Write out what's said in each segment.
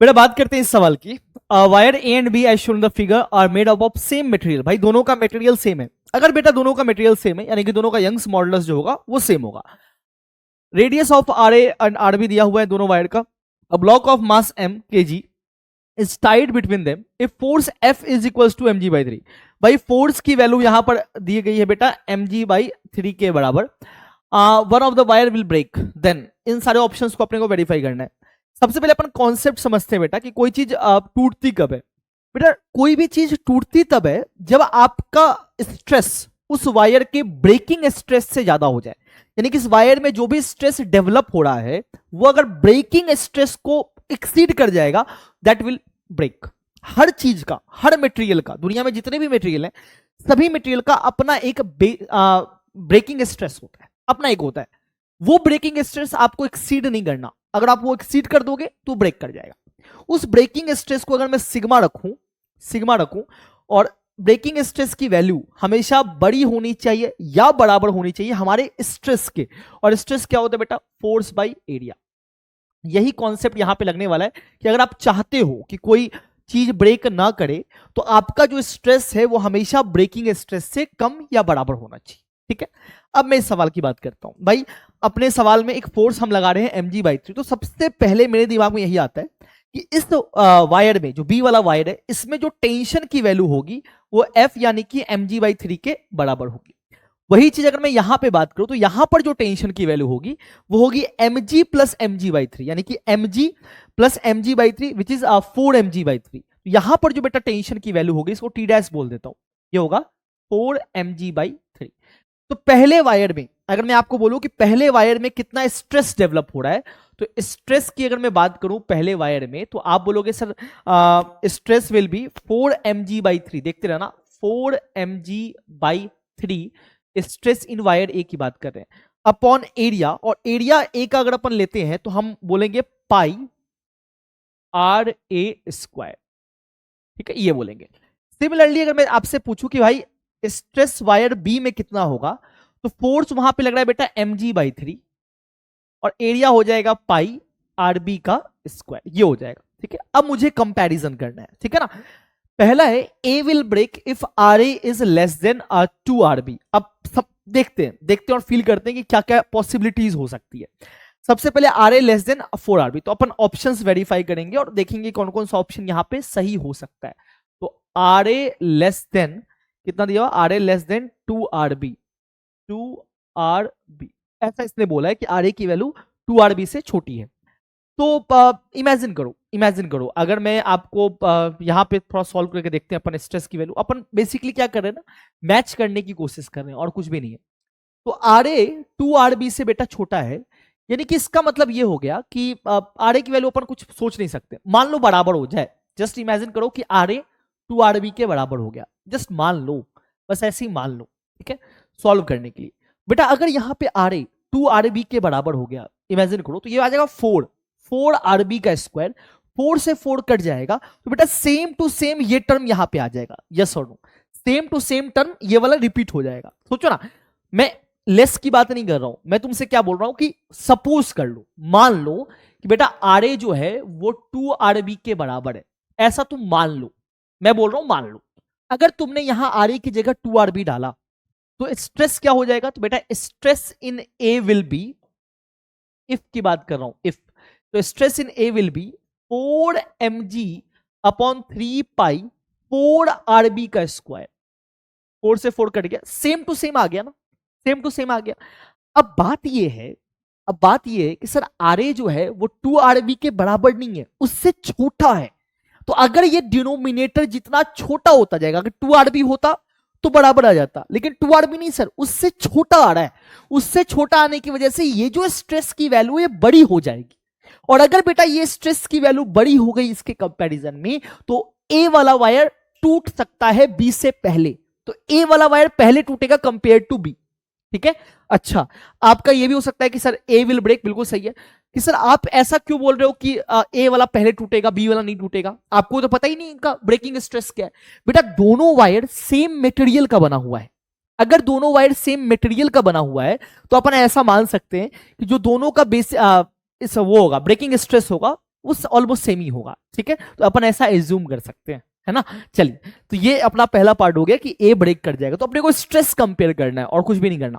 बेटा बात करते हैं इस सवाल की। Wire A and B as shown in the figure are made up of same material. भाई दोनों का मटेरियल सेम है। अगर बेटा दोनों का मटेरियल सेम है यानी कि दोनों का यंग्स मॉडुलस जो होगा वो सेम होगा। Radius of R A and R B दिया हुआ है दोनों वायर का। A block of mass m kg is tied between them if force F is equals to mg/3। भाई फोर्स की वैल्यू यहां पर दी गई है बेटा mg/3 के बराबर। One of the wire will break then. इन सारे ऑप्शंस को अपने को वेरीफाई करना है। सबसे पहले अपन कॉन्सेप्ट समझते हैं बेटा कि कोई चीज टूटती कब है। बेटा कोई भी चीज टूटती तब है जब आपका स्ट्रेस उस वायर के ब्रेकिंग स्ट्रेस से ज्यादा हो जाए। यानी कि इस वायर में जो भी स्ट्रेस डेवलप हो रहा है वो अगर ब्रेकिंग स्ट्रेस को एक्सीड कर जाएगा दैट विल ब्रेक। हर चीज का, हर मटेरियल का, दुनिया में जितने भी मटेरियल हैं सभी मटेरियल का अपना एक ब्रेकिंग स्ट्रेस होता है, अपना एक होता है। वो ब्रेकिंग स्ट्रेस आपको एक्सीड नहीं करना। अगर आप वो एक्सीड कर दोगे तो ब्रेक कर जाएगा। उस ब्रेकिंग स्ट्रेस को अगर मैं सिग्मा रखूं और ब्रेकिंग स्ट्रेस की वैल्यू हमेशा बड़ी होनी चाहिए या बराबर होनी चाहिए हमारे स्ट्रेस के। और स्ट्रेस क्या होता है बेटा? Force by area. यही कॉन्सेप्ट यहां पे लगने वाला है कि अगर आप चाहते हो कि कोई चीज ब्रेक ना करे तो आपका जो स्ट्रेस है वो हमेशा ब्रेकिंग स्ट्रेस से कम या बराबर होना चाहिए। ठीक है, अब मैं इस सवाल की बात करता हूं। भाई अपने सवाल में एक फोर्स हम लगा रहे हैं mg/3। तो सबसे पहले मेरे दिमाग में यही आता है कि इस वायर में, जो बी वाला वायर है, इसमें जो टेंशन की वैल्यू होगी वो F यानी कि mg/3 के बराबर होगी। वही चीज अगर मैं यहां पे बात करूं तो यहां पर जो टेंशन की वैल्यू होगी वो होगी mg प्लस mg/3 यानी कि mg plus mg/3 which is 4 mg/3। यहां पर जो बेटा टेंशन की वैल्यू होगी इसको टी डैश बोल देता हूं, ये होगा 4 mg/3। तो पहले वायर में अगर मैं आपको बोलूं कि पहले वायर में कितना स्ट्रेस डेवलप हो रहा है तो स्ट्रेस की अगर मैं बात करूं पहले वायर में तो आप बोलोगे sir stress will be 4 mg/3। देखते रहना, 4 mg/3 स्ट्रेस इन वायर ए की बात कर रहे हैं अपॉन एरिया। और एरिया ए का अगर अपन लेते हैं तो हम बोलेंगे पाई आर ए स्क्वायर। ठीक है, ये बोलेंगे। सिमिलरली अगर मैं आपसे पूछूं कि भाई स्ट्रेस वायर बी में कितना होगा तो फोर्स वहां पे लग रहा है बेटा mg/3 और एरिया हो जाएगा पाई आर बी का स्क्वायर, ये हो जाएगा। ठीक है, अब मुझे कंपैरिजन करना है। ठीक है ना, पहला है A will break if R A is less than 2 R B. अब सब देखते हैं और फील करते हैं कि क्या क्या पॉसिबिलिटीज हो सकती है। सबसे पहले R A less than 4 R B, तो अपन ऑप्शंस वेरीफाई करेंगे और देखेंगे कौन कौन सा ऑप्शन यहां पे सही हो सकता है। तो आर ए लेस देन कितना दिया हुआ? R A less than 2 R B, 2 R B ऐसा इसने बोला है कि आर ए की वैल्यू 2 आर बी से छोटी है। तो इमेजिन करो अगर मैं आपको यहां पे थोड़ा सॉल्व करके देखते हैं अपन स्ट्रेस की वैल्यू। अपन बेसिकली क्या कर रहे हैं ना, मैच करने की कोशिश कर रहे हैं और कुछ भी नहीं है। तो आर ए 2 आर बी से बेटा छोटा है यानी कि इसका मतलब ये हो गया कि आर ए की वैल्यू अपन कुछ सोच नहीं सकते। मान लो बराबर हो जाए, जस्ट इमेजिन करो कि आर ए 2 आर बी के बराबर हो गया, जस्ट मान लो, बस ऐसे ही मान लो। ठीक है, सॉल्व करने के लिए बेटा अगर यहां पे आर ए 2 आर बी के बराबर हो गया, इमेजिन करो, तो ये आ जाएगा 4 आर बी का स्क्वायर। 4 से 4 कट जाएगा तो बेटा सेम टू सेम ये टर्म यहां पे आ जाएगा। यस और no, same to same term ये वाला रिपीट हो जाएगा। सोचो ना, मैं लेस की बात नहीं कर रहा हूं, मैं तुमसे क्या बोल रहा हूं कि सपोज कर लो, मान लो कि बेटा आर ए जो है वो 2 आर बी के बराबर है, ऐसा तुम मान लो। मैं बोल रहा हूं मान लो, अगर तुमने यहां आर ए की जगह 2 आर बी डाला तो स्ट्रेस क्या हो जाएगा? तो बेटा stress in A will be, if की बात कर रहा हूं, इफ, तो stress in A will be 4 mg upon 3 pi 4 RB का स्क्वायर। 4 से 4 कट गया, सेम टू सेम आ गया ना, सेम टू सेम आ गया। अब बात ये है कि सर आर ए जो है वो 2 आरबी के बराबर नहीं है, उससे छोटा है। तो अगर ये डिनोमिनेटर जितना छोटा होता जाएगा, अगर 2 आरबी होता तो बराबर आ जाता, लेकिन 2 आरबी नहीं सर, उससे छोटा आ रहा है। उससे छोटा आने की वजह से ये जो स्ट्रेस की वैल्यू है बड़ी हो जाएगी। और अगर बेटा ये स्ट्रेस की वैल्यू बड़ी हो गई इसके कंपैरिजन में तो ए वाला वायर टूट सकता है बी से पहले। तो ए वाला वायर पहले टूटेगा कंपेयर टू बी। ठीक है, अच्छा आपका ये भी हो सकता है कि सर ए विल ब्रेक, बिल्कुल सही है कि सर आप ऐसा क्यों बोल रहे हो कि ए वाला पहले टूटेगा बी वाला नहीं टूटेगा? आपको तो पता ही नहीं इनका ब्रेकिंग स्ट्रेस क्या है। बेटा दोनों वायर सेम मटेरियल का बना हुआ है। अगर दोनों वायर सेम मटेरियल का बना हुआ है तो अपन ऐसा मान सकते हैं कि जो दोनों का बेस वो होगा, ब्रेकिंग स्ट्रेस होगा वो ऑलमोस्ट सेम ही होगा, ठीक है। तो अपन ऐसा एज्यूम कर सकते हैं, है ना। चलिए, तो ये अपना पहला पार्ट हो गया कि ए ब्रेक कर जाएगा। तो अपने को स्ट्रेस कंपेयर करना है और कुछ भी नहीं करना।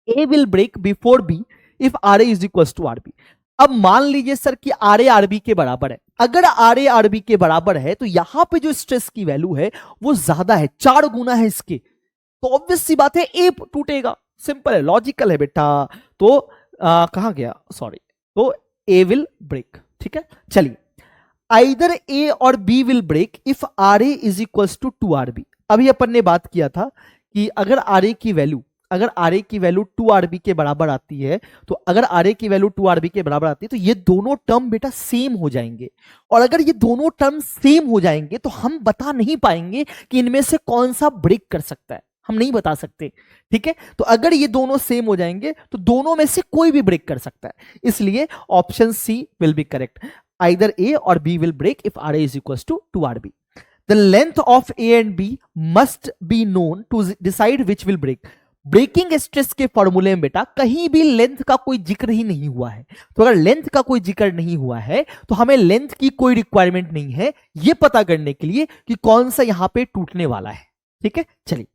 A will break before B if R A is equal to R B. अब मान लीजिए सर कि आर ए आर बी के बराबर है। अगर आर ए आर बी के बराबर है तो यहां पे जो स्ट्रेस की वैल्यू है वो ज्यादा है, 4 गुना है इसके, तो ऑब्वियस सी बात है ए टूटेगा। सिंपल है, लॉजिकल है बेटा। तो कहां गया, सॉरी, तो ए विल ब्रेक, ठीक है। चलिए, आइदर ए और B will break if R A is equal to 2RB। अभी अपन ने बात किया था कि अगर आर ए की वैल्यू 2RB के बराबर आती है, तो अगर आर ए की वैल्यू 2RB के बराबर आती है तो ये दोनों टर्म बेटा सेम हो जाएंगे। और अगर ये दोनों टर्म सेम हो जाएंगे तो हम बता नहीं पाएंगे कि इनमें से कौन सा ब्रेक कर सकता है, हम नहीं बता सकते, ठीक है। तो अगर ये दोनों सेम हो जाएंगे तो दोनों में से कोई भी ब्रेक कर सकता है, इसलिए option C will be correct. Either A or B will break if RA is equals to 2RB. The length of A and B must be known to decide which will break. Breaking stress के फॉर्मूले में बेटा कहीं भी length का कोई जिक्र ही नहीं हुआ है। तो अगर लेंथ का कोई जिक्र नहीं हुआ है तो हमें लेंथ की कोई रिक्वायरमेंट नहीं है ये पता करने के लिए कि कौन सा यहां पे टूटने वाला है, ठीक है। चलिए,